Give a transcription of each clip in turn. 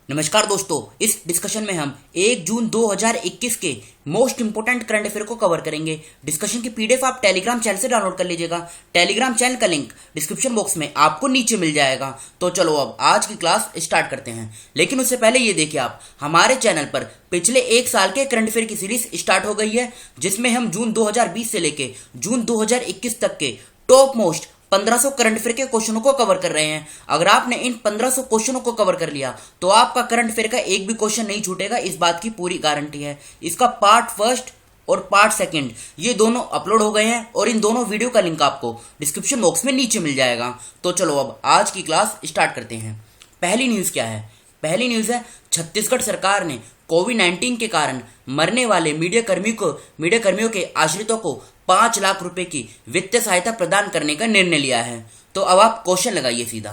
नमस्कार दोस्तों, इस डिस्कशन में हम 1 जून 2021 के मोस्ट इंपोर्टेंट करंट अफेयर को कवर करेंगे। डिस्कशन की पीडीएफ आप टेलीग्राम चैनल से डाउनलोड कर लीजिएगा। टेलीग्राम चैनल का लिंक डिस्क्रिप्शन बॉक्स में आपको नीचे मिल जाएगा। तो चलो अब आज की क्लास स्टार्ट करते हैं, लेकिन उससे पहले ये देखिए, आप हमारे चैनल पर पिछले एक साल के करंट अफेयर की सीरीज स्टार्ट हो गई है, जिसमें हम जून 2020 से लेके जून 2021 तक के टॉप मोस्ट 1500 करंट अफेयर के क्वेश्चनों को कवर कर रहे हैं। अगर आपने इन 1500 क्वेश्चनों को कवर कर लिया तो आपका करंट अफेयर का एक भी क्वेश्चन नहीं छूटेगा, इस बात की पूरी गारंटी है। इसका पार्ट फर्स्ट और पार्ट सेकंड ये दोनों अपलोड हो गए हैं और इन दोनों वीडियो का लिंक आपको डिस्क्रिप्शन बॉक्स में नीचे मिल जाएगा। तो चलो अब आज की क्लास स्टार्ट करते हैं। पहली न्यूज क्या है? पहली न्यूज है, छत्तीसगढ़ सरकार ने कोविड-19 के कारण मरने वाले मीडिया कर्मियों के आश्रितों को 5 लाख रुपए की वित्तीय सहायता प्रदान करने का निर्णय लिया है। तो अब आप क्वेश्चन लगाइए सीधा,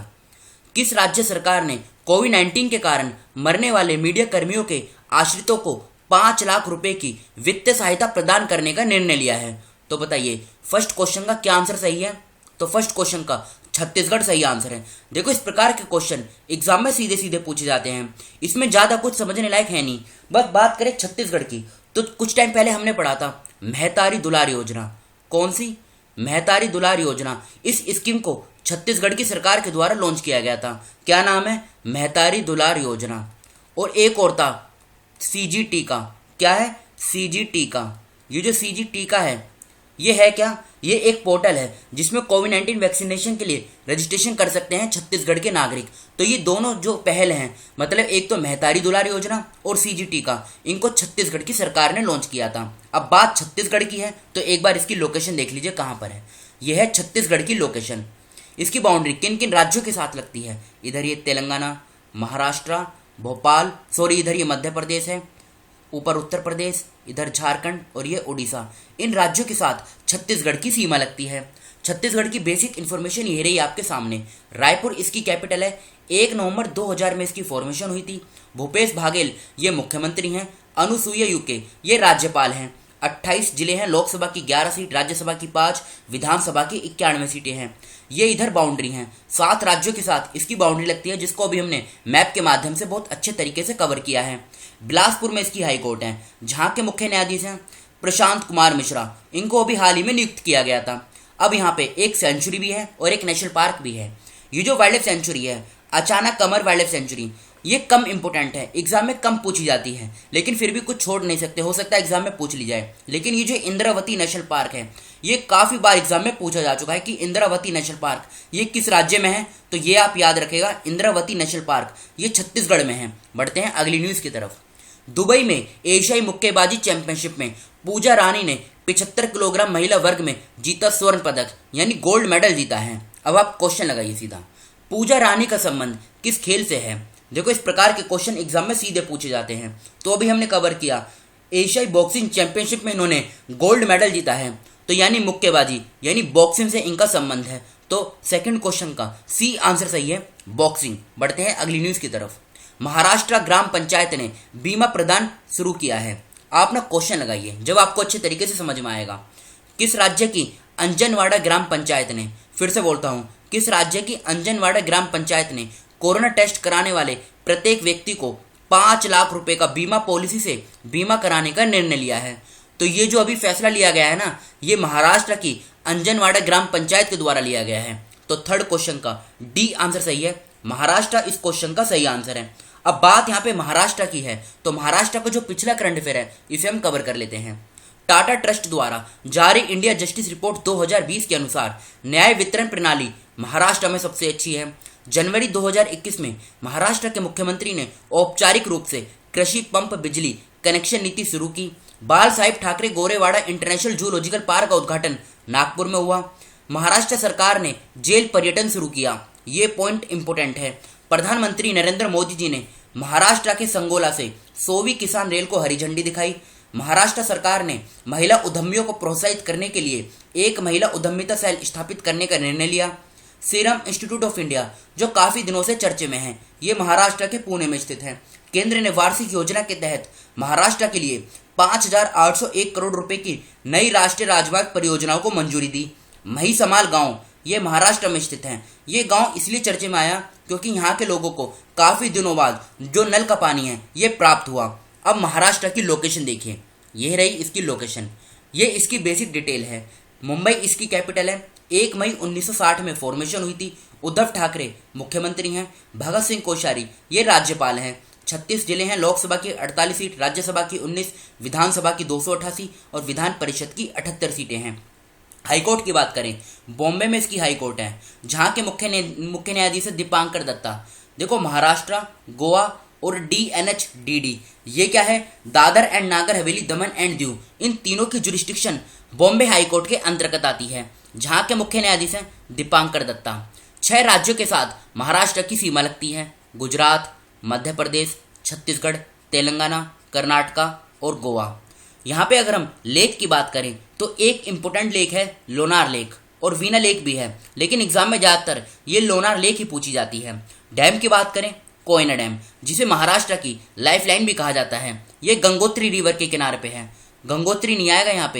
किस राज्य सरकार ने कोविड-19 के कारण मरने वाले मीडिया कर्मियों के आश्रितों को 5 लाख रुपए की वित्तीय सहायता प्रदान करने का निर्णय लिया है? तो बताइए फर्स्ट क्वेश्चन का क्या आंसर सही है? तो फर्स्ट क्वेश्चन का छत्तीसगढ़ सही आंसर है। देखो, इस प्रकार के क्वेश्चन एग्जाम में सीधे सीधे पूछे जाते हैं, इसमें ज्यादा कुछ समझने लायक है नहीं। बस बात करें छत्तीसगढ़ की, तो कुछ टाइम पहले हमने पढ़ा था महतारी दुलार योजना। कौन सी? महतारी दुलार योजना। इस स्कीम को छत्तीसगढ़ की सरकार के द्वारा लॉन्च किया गया था। क्या नाम है? महतारी दुलार योजना। और एक और था सीजी टीका। क्या है? सीजी टीका। ये जो सीजी टीका है ये है क्या? ये एक पोर्टल है जिसमें कोविड-19 वैक्सीनेशन के लिए रजिस्ट्रेशन कर सकते हैं छत्तीसगढ़ के नागरिक। तो ये दोनों जो पहल हैं, मतलब एक तो महतारी दुलार योजना और सीजी टीका, इनको छत्तीसगढ़ की सरकार ने लॉन्च किया था। अब बात छत्तीसगढ़ की है तो एक बार इसकी लोकेशन देख लीजिए कहाँ पर है। यह है छत्तीसगढ़ की लोकेशन। इसकी बाउंड्री किन किन राज्यों के साथ लगती है? इधर ये तेलंगाना, महाराष्ट्र, भोपाल, इधर ये मध्य प्रदेश है, ऊपर उत्तर प्रदेश, इधर झारखंड और ये उड़ीसा। इन राज्यों के साथ छत्तीसगढ़ की सीमा लगती है। छत्तीसगढ़ की बेसिक इन्फॉर्मेशन ये रही आपके सामने। रायपुर इसकी कैपिटल है। 1 नवंबर 2000 में इसकी फॉर्मेशन हुई थी। भूपेश बाघेल ये मुख्यमंत्री हैं। अनुसुईया उइके ये राज्यपाल हैं। 28 जिले हैं, लोकसभा की 11 सीट, राज्यसभा की 5, विधानसभा की 91 सीटें हैं। ये इधर बाउंड्री हैं। 7 राज्यों के साथ इसकी बाउंड्री लगती है, जिसको अभी हमने मैप के माध्यम से बहुत अच्छे तरीके से कवर किया है। बिलासपुर में इसकी हाई कोर्ट है, जहाँ के मुख्य न्यायाधीश हैं प्रशांत कुमार मिश्रा। इनको अभी हाल ही में नियुक्त किया गया था। अब यहाँ पे एक सेंचुरी भी है और एक नेशनल पार्क भी है। ये जो वाइल्ड लाइफ सेंचुरी है, अचानक कमर वाइल्ड लाइफ सेंचुरी, ये कम इंपोर्टेंट है, एग्जाम में कम पूछी जाती है, लेकिन फिर भी कुछ छोड़ नहीं सकते, हो सकता है एग्जाम में पूछ ली जाए। लेकिन ये जो इंद्रावती नेशनल पार्क है, ये काफी बार एग्जाम में पूछा जा चुका है कि इंद्रावती नेशनल पार्क ये किस राज्य में है। तो ये आप याद रखेगा, इंद्रावती नेशनल पार्क ये छत्तीसगढ़ में है। बढ़ते हैं अगली न्यूज की तरफ। दुबई में एशियाई मुक्केबाजी चैंपियनशिप में पूजा रानी ने 75 किलोग्राम महिला वर्ग में जीता स्वर्ण पदक, यानी गोल्ड मेडल जीता है। अब आप क्वेश्चन लगाइए सीधा, पूजा रानी का संबंध किस खेल से है? देखो, इस प्रकार के क्वेश्चन एग्जाम में सीधे पूछे जाते हैं। तो अभी हमने कवर किया, एशियाई बॉक्सिंग चैंपियनशिप में इन्होंने गोल्ड मेडल जीता है, तो यानी मुक्केबाजी यानी बॉक्सिंग से इनका संबंध है। तो सेकंड क्वेश्चन का सी आंसर सही है, बॉक्सिंग। बढ़ते हैं अगली न्यूज की तरफ। महाराष्ट्र ग्राम पंचायत ने बीमा प्रदान शुरू किया है। आप ना क्वेश्चन लगाइए, जब आपको अच्छे तरीके से समझ में आएगा। किस राज्य की अंजनवाड़ा ग्राम पंचायत ने, फिर से बोलता हूं, किस राज्य की अंजनवाड़ा ग्राम पंचायत ने कोरोना टेस्ट कराने वाले प्रत्येक व्यक्ति को 5 लाख रुपए का बीमा पॉलिसी से बीमा कराने का निर्णय लिया है? तो ये जो अभी फैसला लिया गया है ना, ये महाराष्ट्र की अंजनवाड़ा ग्राम पंचायत के द्वारा लिया गया है। तो थर्ड क्वेश्चन का डी आंसर सही है, महाराष्ट्र इस क्वेश्चन का सही आंसर है। अब बात यहाँ पे महाराष्ट्र की है, तो महाराष्ट्र का जो पिछला करंट अफेयर है इसे हम कवर कर लेते हैं। टाटा ट्रस्ट द्वारा जारी इंडिया जस्टिस रिपोर्ट 2020 के अनुसार न्याय वितरण प्रणाली महाराष्ट्र में सबसे अच्छी है। जनवरी 2021 में महाराष्ट्र के मुख्यमंत्री ने औपचारिक रूप से कृषि पंप बिजली कनेक्शन नीति शुरू की। बाल Sahib Thackeray Gorewada international zoological park का उद्घाटन नागपुर में हुआ। महाराष्ट्र सरकार ने जेल पर्यटन शुरू किया। ये पॉइंट इंपोर्टेंट है। प्रधानमंत्री नरेंद्र मोदी जी ने महाराष्ट्र के संगोला से 100वीं किसान रेल को हरी झंडी दिखाई। महाराष्ट्र सरकार ने महिला उद्यमियों को प्रोत्साहित करने के लिए एक महिला उद्यमिता सेल स्थापित करने का निर्णय लिया। सीरम इंस्टीट्यूट ऑफ इंडिया, जो काफी दिनों से चर्चे में है, ये महाराष्ट्र के पुणे में स्थित है। केंद्र ने वार्षिक योजना के तहत महाराष्ट्र के लिए 5,801 करोड़ रुपए की नई राष्ट्रीय राजमार्ग परियोजनाओं को मंजूरी दी। महिसमाल गांव ये महाराष्ट्र में स्थित है। ये गांव इसलिए चर्चे में आया क्योंकि यहाँ के लोगों को काफी दिनों बाद जो नल का पानी है ये प्राप्त हुआ। अब महाराष्ट्र की लोकेशन देखिए, ये रही इसकी लोकेशन, ये इसकी बेसिक डिटेल है। मुंबई इसकी कैपिटल है। 1 मई 1960 में फॉर्मेशन हुई थी। उद्धव ठाकरे मुख्यमंत्री हैं। भगत सिंह कोश्यारी ये राज्यपाल हैं। 36 जिले हैं। लोकसभा की 48 सीट, राज्यसभा की 19, विधानसभा की 288 और विधान परिषद की 78 सीटें हैं। हाईकोर्ट की बात करें, बॉम्बे में इसकी हाईकोर्ट है, जहां के मुख्य न्यायाधीश है दीपांकर दत्ता। देखो महाराष्ट्र, गोवा और DNH-DD ये क्या है, Dadar and Nagar Haveli, Daman and Diu, इन तीनों की जुरिस्डिक्शन बॉम्बे हाईकोर्ट के अंतर्गत आती है, जहां के मुख्य न्यायाधीश हैं दीपांकर दत्ता। 6 राज्यों के साथ महाराष्ट्र की सीमा लगती है, गुजरात, मध्य प्रदेश, छत्तीसगढ़, तेलंगाना, कर्नाटका और गोवा। यहाँ पे अगर हम लेक की बात करें तो एक इम्पोर्टेंट लेक है लोनार लेक, और वीना लेक भी है, लेकिन एग्जाम में ज़्यादातर ये लोनार लेक ही पूछी जाती है। डैम की बात करें, कोयना डैम, जिसे महाराष्ट्र की लाइफ लाइन भी कहा जाता है, ये गंगोत्री रिवर के किनारे पे है। गंगोत्री नहीं आएगा यहाँ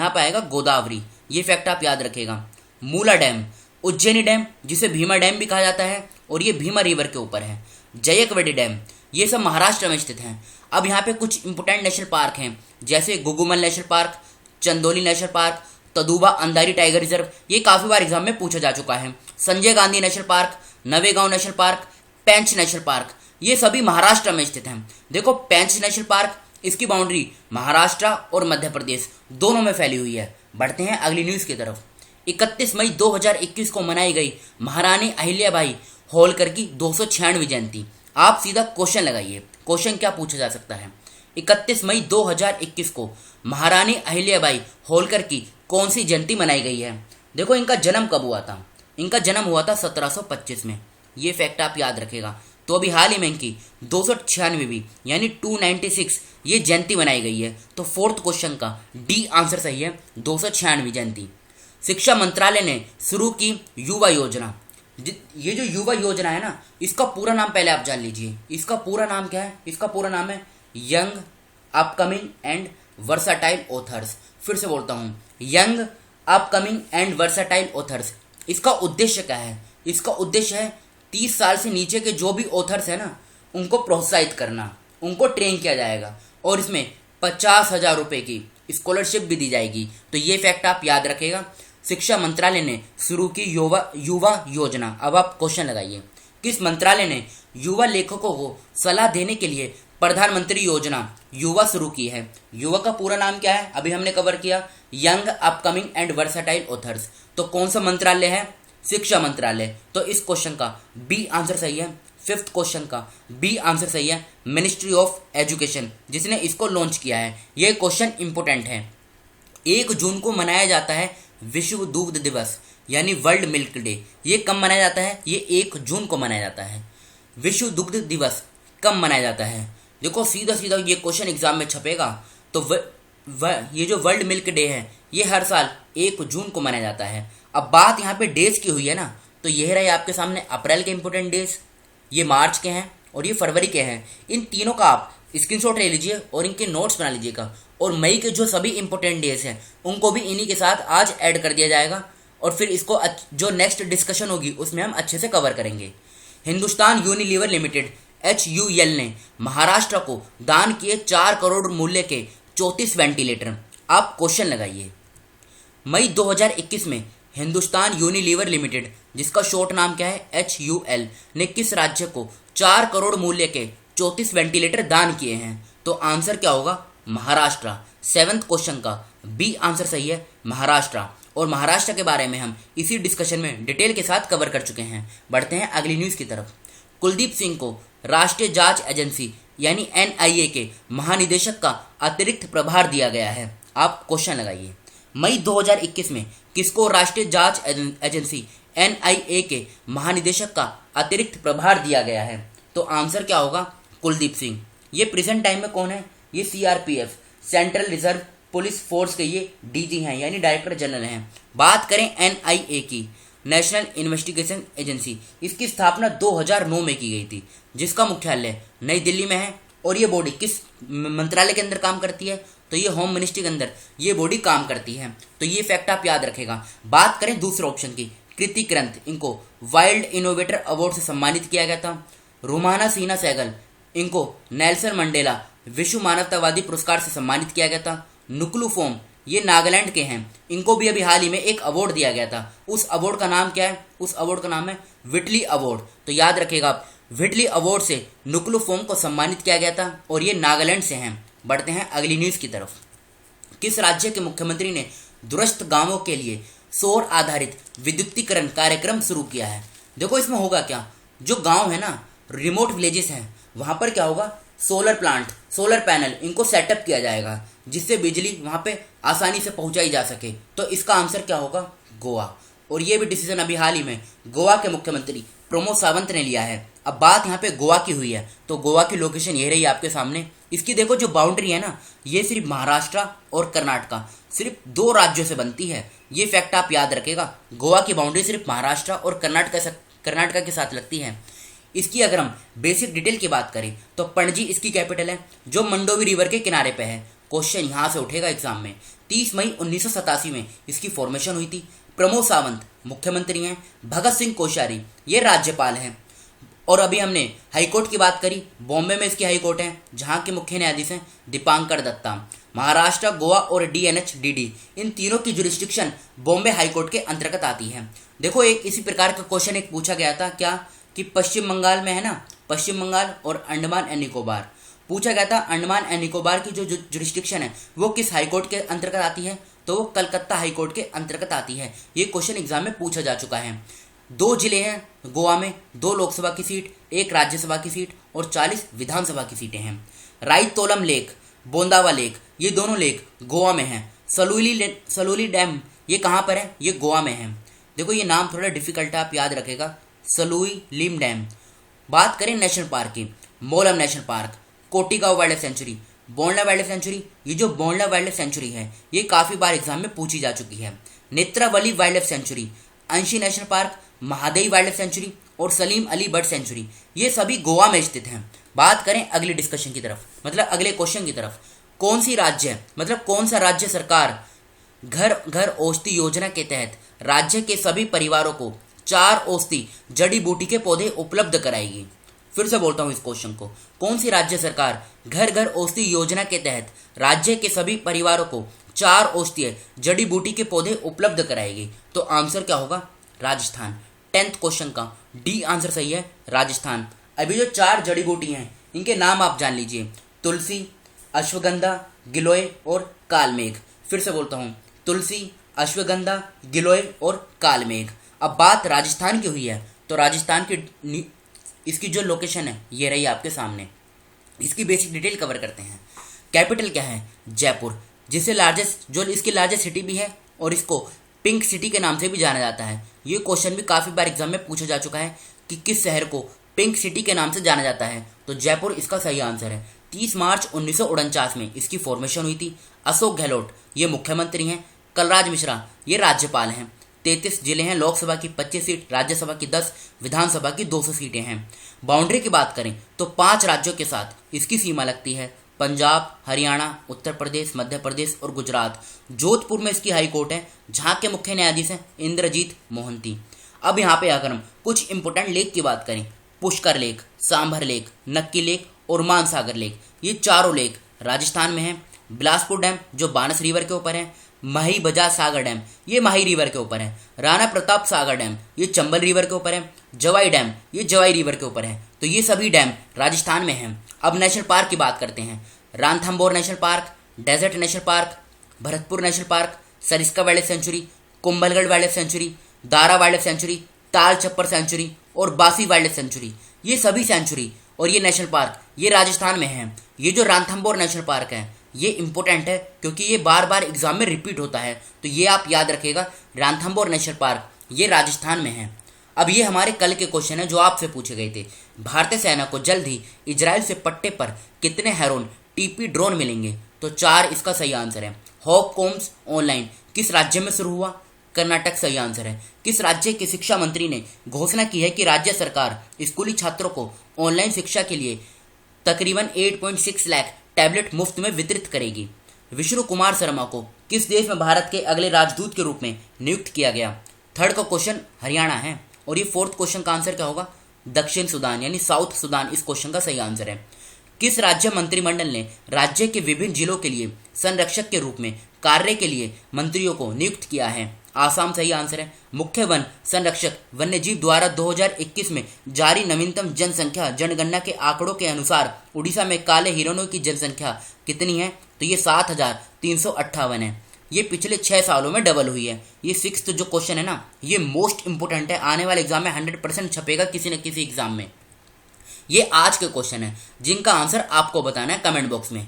पे आएगा गोदावरी, ये फैक्ट आप याद रखेगा। मूला डैम, उज्जैनी डैम जिसे भीमा डैम भी कहा जाता है, और ये भीमा रिवर के ऊपर है। जयकवेडी डैम, ये सब महाराष्ट्र में स्थित हैं। अब यहाँ पे कुछ इंपोर्टेंट नेशनल पार्क हैं, जैसे Gugamal national park, Chandoli national park, Tadoba Andhari tiger reserve, ये काफी बार एग्जाम में पूछा जा चुका है। Sanjay Gandhi national park, Navegaon national park, Pench national park, ये सभी महाराष्ट्र में स्थित हैं। देखो पेंच नेशनल पार्क, इसकी बाउंड्री महाराष्ट्र और मध्य प्रदेश दोनों में फैली हुई है। बढ़ते हैं अगली न्यूज की तरफ। 31 मई 2021 को मनाई गई महारानी अहिल्याबाई होलकर की 296वीं जयंती। आप सीधा क्वेश्चन लगाइए, क्वेश्चन क्या पूछा जा सकता है। 31 मई 2021 को महारानी अहिल्याबाई होलकर की कौन सी जयंती मनाई गई है। देखो इनका जन्म कब हुआ था, इनका जन्म हुआ था 1725 में, ये फैक्ट आप याद रखेगा। तो अभी हाल ही में इनकी 296वीं यानी 296 ये जयंती मनाई गई है। तो फोर्थ क्वेश्चन का डी आंसर सही है, 296वीं जयंती। शिक्षा मंत्रालय ने शुरू की युवा योजना, ये जो युवा योजना है ना, इसका पूरा नाम पहले आप जान लीजिए। इसका पूरा नाम क्या है, इसका पूरा नाम है young upcoming and versatile authors. फिर से बोलता हूँ, young upcoming and versatile authors. इसका उद्देश्य क्या है, इसका उद्देश्य है 30 साल से नीचे के जो भी ऑथर्स है ना, उनको प्रोत्साहित करना, उनको ट्रेन किया जाएगा, और इसमें 50,000 रुपए की स्कॉलरशिप भी दी जाएगी। तो ये फैक्ट आप याद रखेगा। शिक्षा मंत्रालय ने शुरू की युवा योजना। अब आप क्वेश्चन लगाइए, किस मंत्रालय ने युवा लेखकों को सलाह देने के लिए प्रधानमंत्री योजना युवा शुरू की है। युवा का पूरा नाम क्या है, अभी हमने कवर किया, young upcoming and versatile authors. तो कौन सा मंत्रालय है, शिक्षा मंत्रालय। तो इस क्वेश्चन का बी आंसर सही है। फिफ्थ क्वेश्चन का बी आंसर सही है, मिनिस्ट्री ऑफ एजुकेशन, जिसने इसको लॉन्च किया है। यह क्वेश्चन इंपोर्टेंट है। 1 जून को मनाया जाता है विश्व दुग्ध दिवस यानी वर्ल्ड मिल्क डे। ये कब मनाया जाता है, ये 1 जून को मनाया जाता है। विश्व दुग्ध दिवस कब मनाया जाता है, देखो सीधा सीधा ये क्वेश्चन एग्जाम में छपेगा। तो ये जो वर्ल्ड मिल्क डे है ये हर साल 1 जून को मनाया जाता है। अब बात यहाँ पे डेज की हुई है ना, तो यह रहे आपके सामने अप्रैल के इंपोर्टेंट डेज, ये मार्च के हैं और ये फरवरी के हैं। इन तीनों का आप स्क्रीनशॉट ले लीजिए और इनके नोट्स बना लीजिएगा, और मई के जो सभी इंपोर्टेंट डेज हैं उनको भी इन्हीं के साथ आज ऐड कर दिया जाएगा, और फिर इसको जो नेक्स्ट डिस्कशन होगी उसमें हम अच्छे से कवर करेंगे। हिंदुस्तान यूनिलीवर लिमिटेड HUL ने महाराष्ट्र को दान किए 4 करोड़ मूल्य के 34 वेंटिलेटर। आप क्वेश्चन लगाइए। मई 2021 में हिंदुस्तान यूनिलीवर लिमिटेड, जिसका शॉर्ट नाम क्या है HUL, ने किस राज्य को 4 करोड़ मूल्य के 34 वेंटिलेटर दान किए हैं। तो आंसर क्या होगा, महाराष्ट्र। 7th क्वेश्चन का बी आंसर सही है, महाराष्ट्र। और महाराष्ट्र के बारे में हम इसी डिस्कशन में डिटेल के साथ कवर कर चुके हैं। बढ़ते हैं अगली न्यूज की तरफ। कुलदीप सिंह को राष्ट्रीय जांच एजेंसी यानी NIA के महानिदेशक का अतिरिक्त प्रभार दिया गया है। आप क्वेश्चन लगाइए। मई 2021 में किसको राष्ट्रीय जांच एजेंसी NIA के महानिदेशक का अतिरिक्त प्रभार दिया गया है। तो आंसर क्या होगा, कुलदीप सिंह। ये प्रेजेंट टाइम में कौन है, ये CRPF central reserve police force के ये DG हैं यानी डायरेक्टर जनरल हैं। बात करें NIA की, नेशनल इन्वेस्टिगेशन एजेंसी, इसकी स्थापना 2009 में की गई थी, जिसका मुख्यालय नई दिल्ली में है। और ये बॉडी किस मंत्रालय के अंदर काम करती है, तो ये होम मिनिस्ट्री के अंदर ये बॉडी काम करती है। तो ये फैक्ट आप याद रखेगा। बात करें दूसरे ऑप्शन की, कृति करंत, इनको वाइल्ड इनोवेटर अवार्ड से सम्मानित किया गया था। रुमाना सीना सहगल, इनको नेल्सन मंडेला विश्व मानवतावादी पुरस्कार से सम्मानित किया गया था। नुक्लू फोम, ये नागालैंड के हैं, इनको भी अभी हाल ही में एक अवार्ड दिया गया था। उस अवार्ड का नाम क्या है? उस अवार्ड का नाम है विटली अवार्ड। तो याद रखिएगा आप, विटली अवार्ड से नुक्लू फोम को सम्मानित किया गया था और ये नागालैंड से हैं। बढ़ते हैं अगली न्यूज की तरफ। किस राज्य के मुख्यमंत्री ने दूरस्थ गांवों के लिए सौर आधारित विद्युतीकरण कार्यक्रम शुरू किया है? देखो इसमें होगा क्या, जो गांव है ना, रिमोट विलेजेस हैं, वहां पर क्या होगा, सोलर प्लांट, सोलर पैनल, इनको सेटअप किया जाएगा जिससे बिजली वहां पे आसानी से पहुंचाई जा सके। तो इसका आंसर क्या होगा? गोवा। और ये भी डिसीजन अभी हाल ही में गोवा के मुख्यमंत्री प्रमोद सावंत ने लिया है। अब बात यहाँ पे गोवा की हुई है, तो गोवा की लोकेशन ये रही आपके सामने। इसकी देखो जो बाउंड्री है ना, ये सिर्फ महाराष्ट्र और कर्नाटका, सिर्फ 2 राज्यों से बनती है। ये फैक्ट आप याद रखेगा, गोवा की बाउंड्री सिर्फ महाराष्ट्र और कर्नाटका के साथ लगती है। इसकी अगर हम बेसिक डिटेल की बात करें तो पणजी इसकी कैपिटल है, जो मंडोवी रिवर के किनारे पे है। क्वेश्चन यहां से उठेगा एग्जाम में। 30 मई 1987 में इसकी फॉर्मेशन हुई थी। प्रमोद सावंत मुख्यमंत्री हैं, भगत सिंह कोश्यारी ये राज्यपाल हैं। और अभी हमने हाईकोर्ट की बात करी, बॉम्बे में इसकी हाईकोर्ट है, जहां के मुख्य न्यायाधीश हैं दीपांकर दत्ता। महाराष्ट्र, गोवा और DNH-DD, इन तीनों की जुरिस्डिक्शन बॉम्बे हाईकोर्ट के अंतर्गत आती है। देखो एक इसी प्रकार का क्वेश्चन एक पूछा गया था, क्या कि पश्चिम बंगाल में है ना, पश्चिम बंगाल और अंडमान एंड निकोबार पूछा गया था। अंडमान एंड निकोबार की जो जुरिस्डिक्शन है वो किस हाईकोर्ट के अंतर्गत आती है? तो वो कलकत्ता हाईकोर्ट के अंतर्गत आती है। ये क्वेश्चन एग्जाम में पूछा जा चुका है। 2 जिले हैं गोवा में, 2 लोकसभा की सीट, 1 राज्यसभा की सीट और 40 विधानसभा की सीटें हैं। राइतोलम लेक, बोंदावा लेक, ये दोनों लेक गोवा में हैं। सलूली डैम ये कहाँ पर है? ये गोवा में है। देखो ये नाम थोड़ा डिफिकल्ट है, आप याद रखेगा, सलुई लिम डैम। बात करें नेशनल पार्क की, Mollem national park, Cotigao wild life sanctuary, Bondla wild life sanctuary. ये जो बोंडला वाइल्ड लाइफ सेंचुरी है ये काफी बार एग्जाम में पूछी जा चुकी है। नेत्रावली वाइल्ड लाइफ सेंचुरी, अंशी national park, Mahadei wild life sanctuary और सलीम अली बर्ड सेंचुरी, ये सभी गोवा में स्थित हैं। बात करें अगली डिस्कशन की तरफ, मतलब अगले क्वेश्चन की तरफ। कौन सी राज्य, मतलब कौन सा राज्य सरकार घर घर औषधि योजना के तहत राज्य के सभी परिवारों को 4 औषधि जड़ी बूटी के पौधे उपलब्ध कराएगी? फिर से बोलता हूं इस क्वेश्चन को, कौन सी राज्य सरकार घर घर औषधि योजना के तहत राज्य के सभी परिवारों को 4 औषधीय जड़ी बूटी के पौधे उपलब्ध कराएगी? तो आंसर क्या होगा? राजस्थान। 10th क्वेश्चन का डी आंसर सही है, राजस्थान। अभी जो 4 जड़ी बूटी हैं इनके नाम आप जान लीजिए, तुलसी, अश्वगंधा, गिलोय और कालमेघ। फिर से बोलता हूं, तुलसी, अश्वगंधा, गिलोय और कालमेघ। अब बात राजस्थान की हुई है, तो राजस्थान की इसकी जो लोकेशन है ये रही आपके सामने। इसकी बेसिक डिटेल कवर करते हैं। कैपिटल क्या है? जयपुर, जिसे जो इसकी लार्जेस्ट सिटी भी है और इसको पिंक सिटी के नाम से भी जाना जाता है। ये क्वेश्चन भी काफी बार एग्जाम में पूछा जा चुका है कि किस शहर को पिंक सिटी के नाम से जाना जाता है, तो जयपुर इसका सही आंसर है। 30 मार्च 1949 में इसकी फॉर्मेशन हुई थी। अशोक गहलोत ये मुख्यमंत्री हैं। कलराज मिश्रा ये राज्यपाल हैं। 33 जिले हैं, लोकसभा की 25 सीट, राज्यसभा की 10, विधानसभा की 200 सीटें हैं। बाउंड्री की बात करें तो 5 राज्यों के साथ इसकी सीमा लगती है, पंजाब, हरियाणा, उत्तर प्रदेश, मध्य प्रदेश और गुजरात। जोधपुर में इसकी हाई कोर्ट है, जहां के मुख्य न्यायाधीश हैं इंद्रजीत मोहंती। अब यहाँ पे अगर हम कुछ इंपोर्टेंट लेक की बात करें, पुष्कर लेक, सांभर लेक, नक्की लेक और मानसागर लेक, ये चारों लेक राजस्थान में हैं। बिलासपुर डैम जो बानस रिवर के ऊपर है। माही बजाज सागर डैम ये माही रिवर के ऊपर है। राणा प्रताप सागर डैम ये चंबल रिवर के ऊपर है। जवाई डैम ये जवाई रिवर के ऊपर है। तो ये सभी डैम राजस्थान में हैं। अब नेशनल पार्क की बात करते हैं। Ranthambore national park, desert national park, Bharatpur national park, Sariska wild life sanctuary, Kumbhalgarh wild life sanctuary, Darrah wild life sanctuary, Tal Chhapar century और बासी वाइल्ड लाइफ सेंचुरी, ये सभी सेंचुरी और ये नेशनल पार्क ये राजस्थान में हैं। ये जो रणथंभौर नेशनल पार्क है ये इंपॉर्टेंट है क्योंकि ये बार बार एग्जाम में रिपीट होता है, तो ये आप याद रखिएगा, रणथंभौर नेशनल पार्क ये राजस्थान में है। अब ये हमारे कल के क्वेश्चन है जो आपसे पूछे गए थे। भारतीय सेना को जल्द ही इजराइल से पट्टे पर कितने हेरोन टीपी ड्रोन मिलेंगे? तो 4 इसका सही आंसर है। हॉप कॉम्स ऑनलाइन किस राज्य में शुरू हुआ? कर्नाटक सही आंसर है। किस राज्य के शिक्षा मंत्री ने घोषणा की है कि राज्य सरकार स्कूली छात्रों को ऑनलाइन शिक्षा के लिए तकरीबन 8.6 लाख टैबलेट मुफ्त में वितरित करेगी? विष्णु कुमार शर्मा को किस देश में भारत के अगले राजदूत के रूप में नियुक्त किया गया? थर्ड का क्वेश्चन हरियाणा है और ये फोर्थ क्वेश्चन का आंसर क्या होगा, दक्षिण सूडान यानी साउथ सूडान इस क्वेश्चन का सही आंसर है। किस राज्य मंत्रिमंडल ने राज्य के विभिन्न जिलों के लिए संरक्षक के रूप में कार्य के लिए मंत्रियों को नियुक्त किया है, आसाम सही आंसर है। मुख्य वन संरक्षक वन्यजीव द्वारा 2021 में जारी नवीनतम जनसंख्या जनगणना के आंकड़ों के अनुसार उड़ीसा में काले हिरणों की जनसंख्या कितनी है, तो ये 7,358 है। ये पिछले 6 सालों में डबल हुई है। ये सिक्स्थ जो क्वेश्चन है ना, ये मोस्ट इंपोर्टेंट है, आने वाले एग्जाम में 100% छपेगा किसी न किसी एग्जाम में। ये आज के क्वेश्चन है जिनका आंसर आपको बताना है कमेंट बॉक्स में।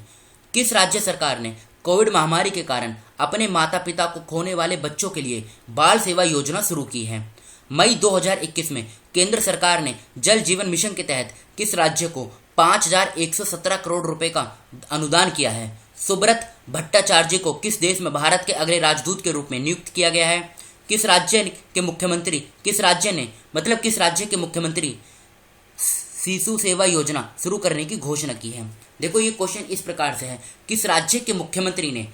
किस राज्य सरकार ने कोविड महामारी के कारण अपने माता पिता को खोने वाले बच्चों के लिए बाल सेवा योजना शुरू की है? मई 2021 में केंद्र सरकार ने जल जीवन मिशन के तहत किस राज्य को 5,117 करोड़ रुपए का अनुदान किया है? सुब्रत भट्टाचार्य को किस देश में भारत के अगले राजदूत के रूप में नियुक्त किया गया है? किस राज्य के मुख्यमंत्री शिशु सेवा योजना शुरू करने की घोषणा की है? देखो ये क्वेश्चन इस प्रकार से है, किस राज्य के मुख्यमंत्री ने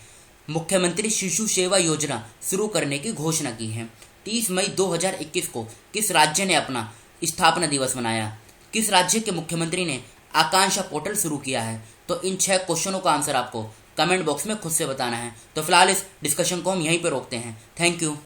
मुख्यमंत्री शिशु सेवा योजना शुरू करने की घोषणा की है? 30 मई 2021 को किस राज्य ने अपना स्थापना दिवस मनाया? किस राज्य के मुख्यमंत्री ने आकांक्षा पोर्टल शुरू किया है? तो इन 6 क्वेश्चनों का आंसर आपको कमेंट बॉक्स में खुद से बताना है। तो फिलहाल इस डिस्कशन को हम यहीं पर रोकते हैं। Thank you.